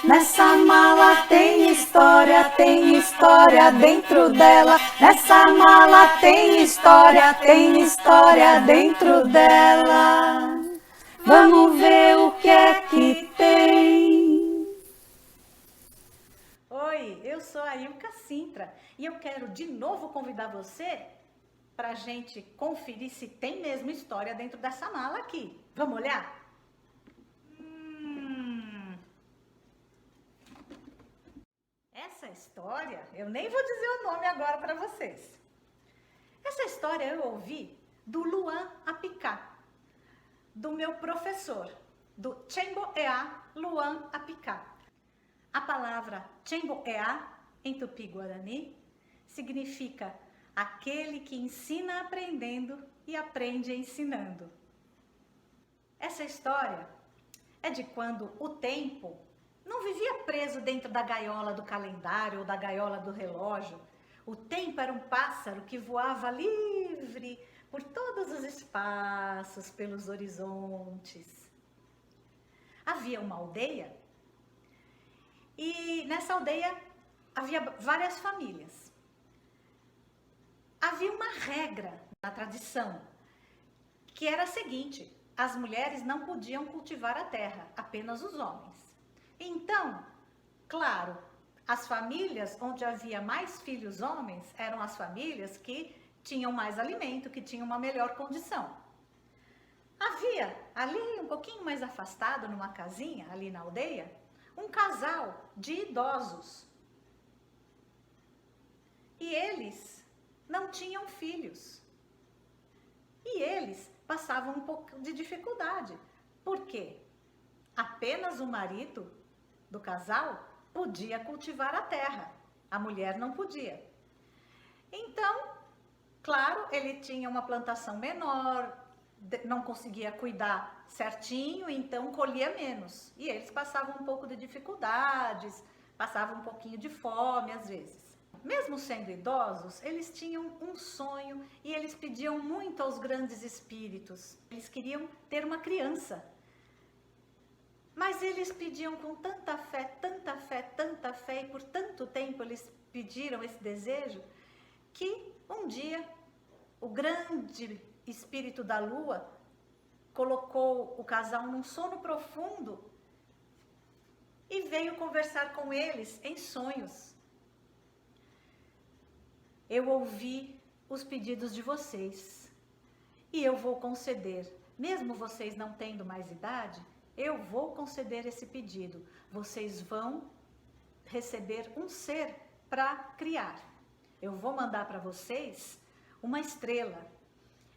Nessa mala tem história dentro dela. Nessa mala tem história dentro dela. Vamos ver o que é que tem. Oi, eu sou a Ilka Sintra e eu quero de novo convidar você para a gente conferir se tem mesmo história dentro dessa mala aqui. Vamos olhar? Essa história, eu nem vou dizer o nome agora para vocês. Essa história eu ouvi do Luan Apicá, do meu professor, do Tchembo Ea Luan Apicá. A palavra Tchembo Ea, em Tupi-Guarani, significa aquele que ensina aprendendo e aprende ensinando. Essa história é de quando o tempo não vivia preso dentro da gaiola do calendário ou da gaiola do relógio. O tempo era um pássaro que voava livre por todos os espaços, pelos horizontes. Havia uma aldeia e nessa aldeia havia várias famílias. Havia uma regra na tradição, que era a seguinte: as mulheres não podiam cultivar a terra, apenas os homens. Então, claro, as famílias onde havia mais filhos homens eram as famílias que tinham mais alimento, que tinham uma melhor condição. Havia ali, um pouquinho mais afastado, numa casinha, ali na aldeia, um casal de idosos. E eles não tinham filhos. E eles passavam um pouco de dificuldade. Por quê? Apenas o marido do casal podia cultivar a terra. A mulher não podia. Então, claro, ele tinha uma plantação menor, não conseguia cuidar certinho, então colhia menos. E eles passavam um pouco de dificuldades, passavam um pouquinho de fome às vezes. Mesmo sendo idosos, eles tinham um sonho e eles pediam muito aos grandes espíritos. Eles queriam ter uma criança. Mas eles pediam com tanta fé, tanta fé, tanta fé, e por tanto tempo eles pediram esse desejo, que um dia o grande espírito da lua colocou o casal num sono profundo e veio conversar com eles em sonhos. Eu ouvi os pedidos de vocês e eu vou conceder, mesmo vocês não tendo mais idade, eu vou conceder esse pedido. Vocês vão receber um ser para criar. Eu vou mandar para vocês uma estrela.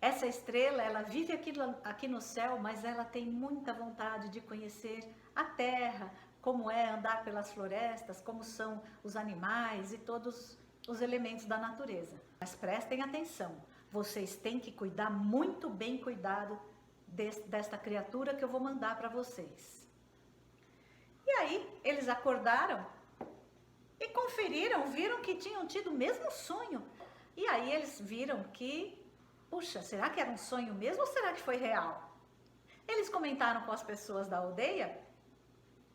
Essa estrela, ela vive aqui no céu, mas ela tem muita vontade de conhecer a terra, como é andar pelas florestas, como são os animais e todos os elementos da natureza. Mas prestem atenção, vocês têm que cuidar muito bem cuidado desta criatura que eu vou mandar para vocês. E aí, eles acordaram e conferiram, viram que tinham tido o mesmo sonho. E aí eles viram que, puxa, será que era um sonho mesmo ou será que foi real? Eles comentaram com as pessoas da aldeia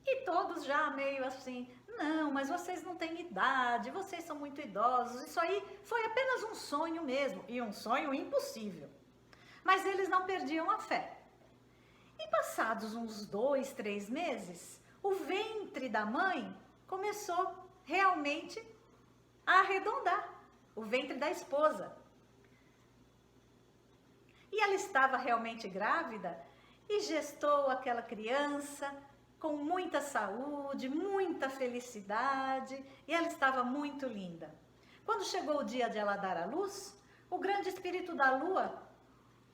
e todos já meio assim, não, mas vocês não têm idade, vocês são muito idosos, isso aí foi apenas um sonho mesmo, e um sonho impossível. Mas eles não perdiam a fé. E passados uns 2, 3 meses, o ventre da mãe começou realmente a arredondar, o ventre da esposa. E ela estava realmente grávida e gestou aquela criança com muita saúde, muita felicidade, e ela estava muito linda. Quando chegou o dia de ela dar à luz, o grande espírito da lua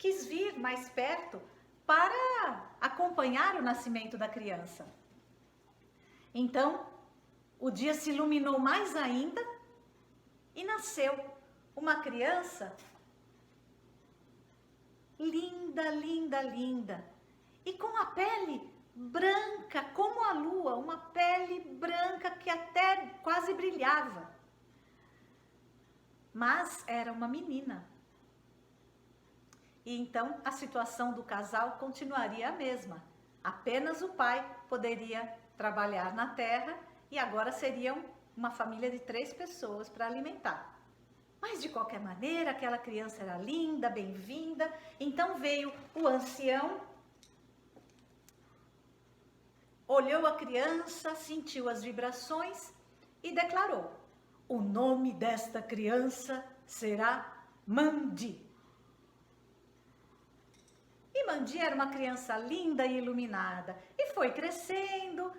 quis vir mais perto para acompanhar o nascimento da criança. Então, o dia se iluminou mais ainda e nasceu uma criança linda, linda, linda, e com a pele branca como a lua, uma pele branca que até quase brilhava. Mas era uma menina. E então a situação do casal continuaria a mesma. Apenas o pai poderia trabalhar na terra e agora seriam uma família de 3 pessoas para alimentar. Mas de qualquer maneira, aquela criança era linda, bem-vinda. Então veio o ancião, olhou a criança, sentiu as vibrações e declarou: o nome desta criança será Mandi. E Mandi era uma criança linda e iluminada e foi crescendo.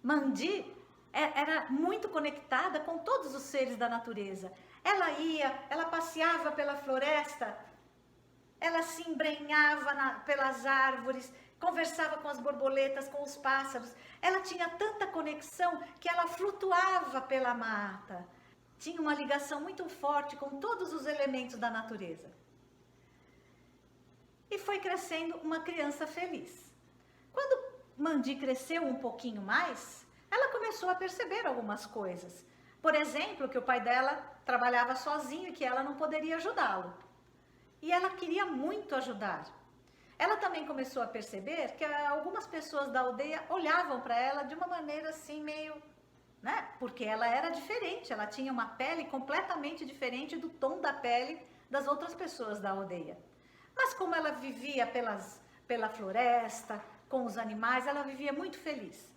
Mandi era muito conectada com todos os seres da natureza. Ela passeava pela floresta, ela se embrenhava pelas árvores, conversava com as borboletas, com os pássaros. Ela tinha tanta conexão que ela flutuava pela mata. Tinha uma ligação muito forte com todos os elementos da natureza. E foi crescendo uma criança feliz. Quando Mandi cresceu um pouquinho mais, ela começou a perceber algumas coisas. Por exemplo, que o pai dela trabalhava sozinho e que ela não poderia ajudá-lo. E ela queria muito ajudar. Ela também começou a perceber que algumas pessoas da aldeia olhavam para ela de uma maneira assim meio, né? Porque ela era diferente, ela tinha uma pele completamente diferente do tom da pele das outras pessoas da aldeia. Mas como ela vivia pela floresta, com os animais, ela vivia muito feliz.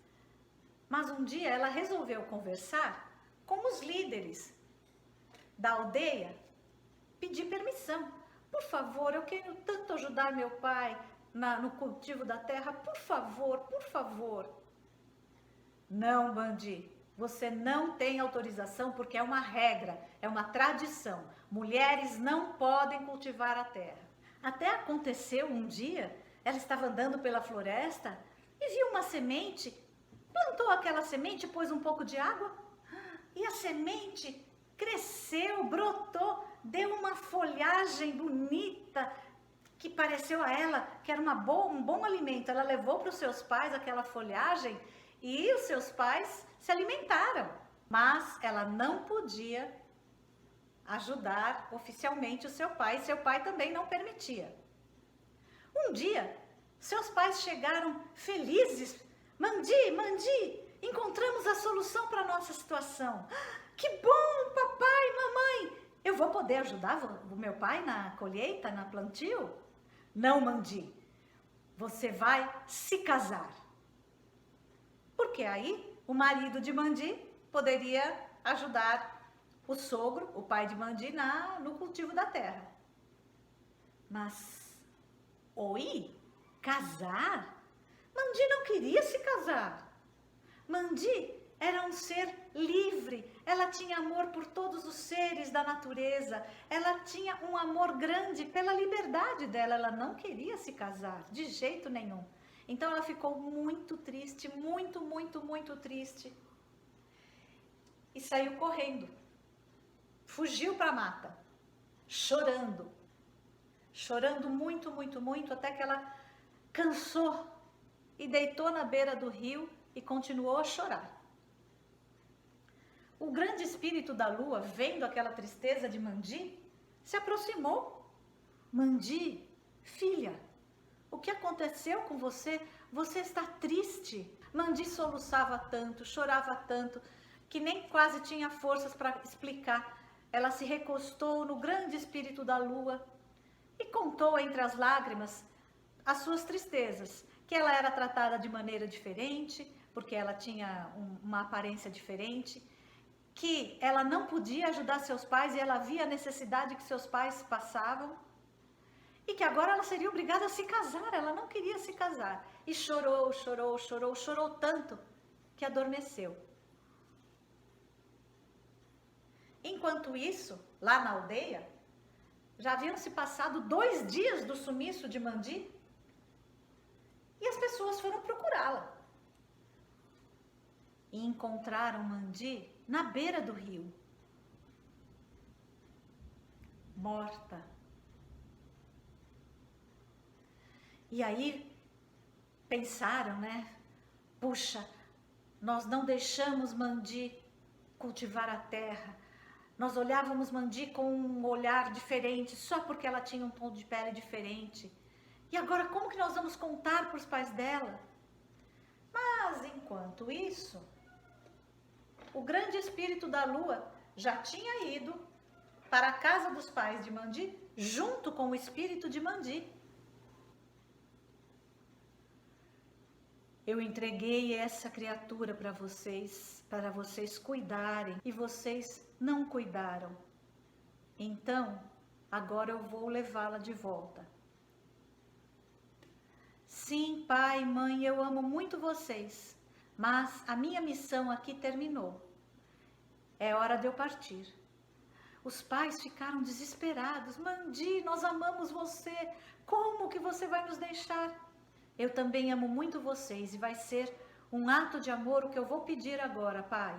Mas um dia ela resolveu conversar com os líderes da aldeia, pedir permissão. Por favor, eu quero tanto ajudar meu pai no cultivo da terra, por favor, por favor. Não, Mandi, você não tem autorização porque é uma regra, é uma tradição. Mulheres não podem cultivar a terra. Até aconteceu um dia, ela estava andando pela floresta e viu uma semente, plantou aquela semente, pôs um pouco de água e a semente cresceu, brotou, deu uma folhagem bonita que pareceu a ela que era um bom alimento. Ela levou para os seus pais aquela folhagem e os seus pais se alimentaram, mas ela não podia ajudar oficialmente o seu pai também não permitia. Um dia, seus pais chegaram felizes. Mandi, encontramos a solução para a nossa situação. Que bom, papai, mamãe! Eu vou poder ajudar o meu pai na colheita, na plantio? Não, Mandi, você vai se casar. Porque aí o marido de Mandi poderia ajudar o sogro, o pai de Mandi, no cultivo da terra. Mas, oi, casar? Mandi não queria se casar. Mandi era um ser livre, ela tinha amor por todos os seres da natureza, ela tinha um amor grande pela liberdade dela, ela não queria se casar, de jeito nenhum. Então ela ficou muito triste, muito, muito, muito triste. E saiu correndo, fugiu para a mata, chorando muito, muito, muito, até que ela cansou e deitou na beira do rio e continuou a chorar. O grande espírito da lua, vendo aquela tristeza de Mandi, se aproximou. Mandi, filha, o que aconteceu com você? Você está triste. Mandi soluçava tanto, chorava tanto, que nem quase tinha forças para explicar. Ela se recostou no grande espírito da lua e contou entre as lágrimas as suas tristezas, que ela era tratada de maneira diferente, porque ela tinha uma aparência diferente, que ela não podia ajudar seus pais e ela via a necessidade que seus pais passavam, e que agora ela seria obrigada a se casar, ela não queria se casar. E chorou tanto que adormeceu. Enquanto isso, lá na aldeia, já haviam se passado 2 dias do sumiço de Mandi e as pessoas foram procurá-la. E encontraram Mandi na beira do rio, morta. E aí pensaram, né? Puxa, nós não deixamos Mandi cultivar a terra. Nós olhávamos Mandi com um olhar diferente, só porque ela tinha um tom de pele diferente. E agora como que nós vamos contar para os pais dela? Mas enquanto isso, o grande espírito da lua já tinha ido para a casa dos pais de Mandi, junto com o espírito de Mandi. Eu entreguei essa criatura para vocês cuidarem, e vocês não cuidaram. Então, agora eu vou levá-la de volta. Sim, pai, mãe, eu amo muito vocês, mas a minha missão aqui terminou. É hora de eu partir. Os pais ficaram desesperados. Mandi, nós amamos você. Como que você vai nos deixar? Eu também amo muito vocês e vai ser um ato de amor o que eu vou pedir agora, pai.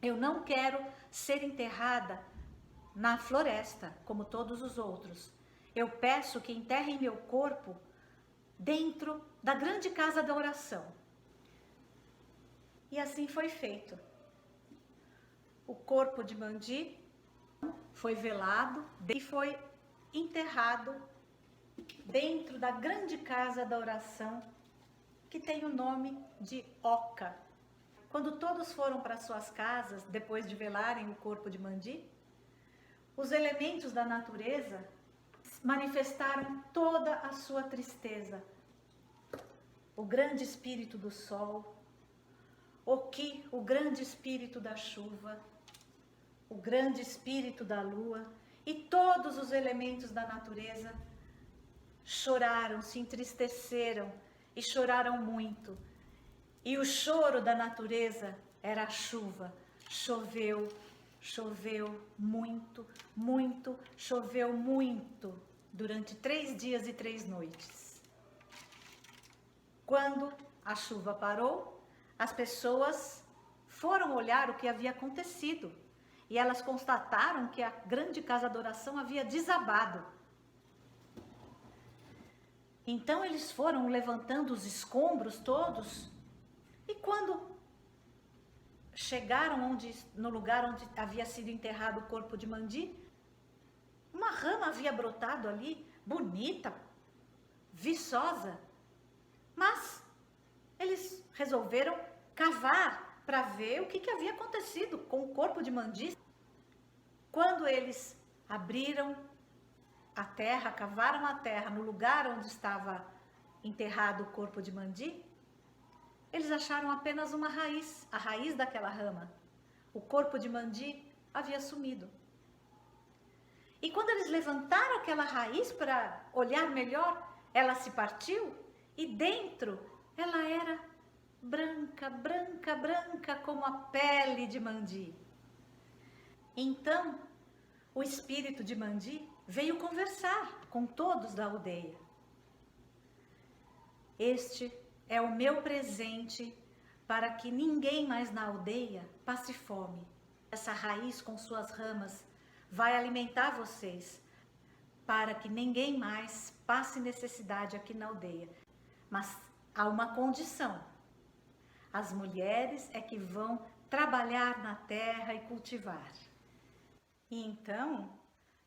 Eu não quero ser enterrada na floresta, como todos os outros. Eu peço que enterrem meu corpo dentro da grande casa da oração. E assim foi feito. O corpo de Mandi foi velado e foi enterrado dentro da grande casa da oração, que tem o nome de Oca. Quando todos foram para suas casas, depois de velarem o corpo de Mandi, os elementos da natureza manifestaram toda a sua tristeza. O grande espírito do sol, Oki, o grande espírito da chuva, o grande espírito da lua e todos os elementos da natureza choraram, se entristeceram e choraram muito. E o choro da natureza era a chuva. Choveu, choveu muito, muito, choveu muito durante 3 dias e 3 noites. Quando a chuva parou, as pessoas foram olhar o que havia acontecido e elas constataram que a grande casa de oração havia desabado. Então eles foram levantando os escombros todos e quando chegaram no lugar onde havia sido enterrado o corpo de Mandi, uma rama havia brotado ali, bonita, viçosa, mas eles resolveram cavar para ver o que havia acontecido com o corpo de Mandi. Quando eles abriram a terra, cavaram a terra no lugar onde estava enterrado o corpo de Mandi, eles acharam apenas uma raiz, a raiz daquela rama. O corpo de Mandi havia sumido. E quando eles levantaram aquela raiz para olhar melhor, ela se partiu e dentro ela era branca, branca, branca como a pele de Mandi. Então, o espírito de Mandi veio conversar com todos da aldeia. Este é o meu presente para que ninguém mais na aldeia passe fome. Essa raiz com suas ramas vai alimentar vocês para que ninguém mais passe necessidade aqui na aldeia. Mas há uma condição. As mulheres é que vão trabalhar na terra e cultivar. E então,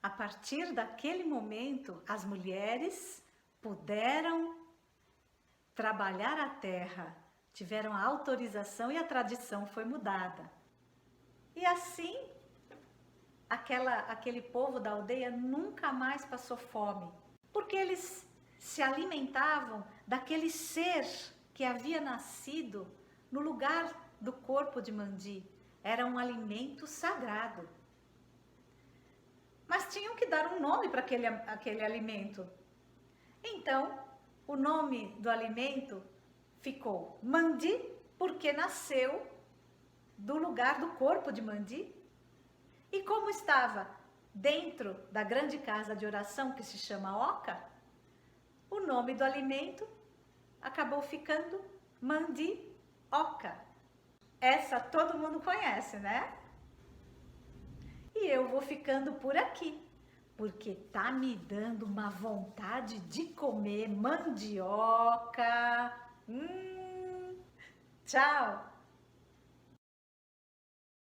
a partir daquele momento, as mulheres puderam trabalhar a terra, tiveram a autorização e a tradição foi mudada. E assim, aquele povo da aldeia nunca mais passou fome, porque eles se alimentavam daquele ser que havia nascido no lugar do corpo de Mandi. Era um alimento sagrado. Mas tinham que dar um nome para aquele alimento. Então, o nome do alimento ficou Mandi, porque nasceu do lugar do corpo de Mandi. E como estava dentro da grande casa de oração que se chama Oca, o nome do alimento acabou ficando Mandioca. Essa todo mundo conhece, né? E eu vou ficando por aqui, porque tá me dando uma vontade de comer mandioca. Tchau!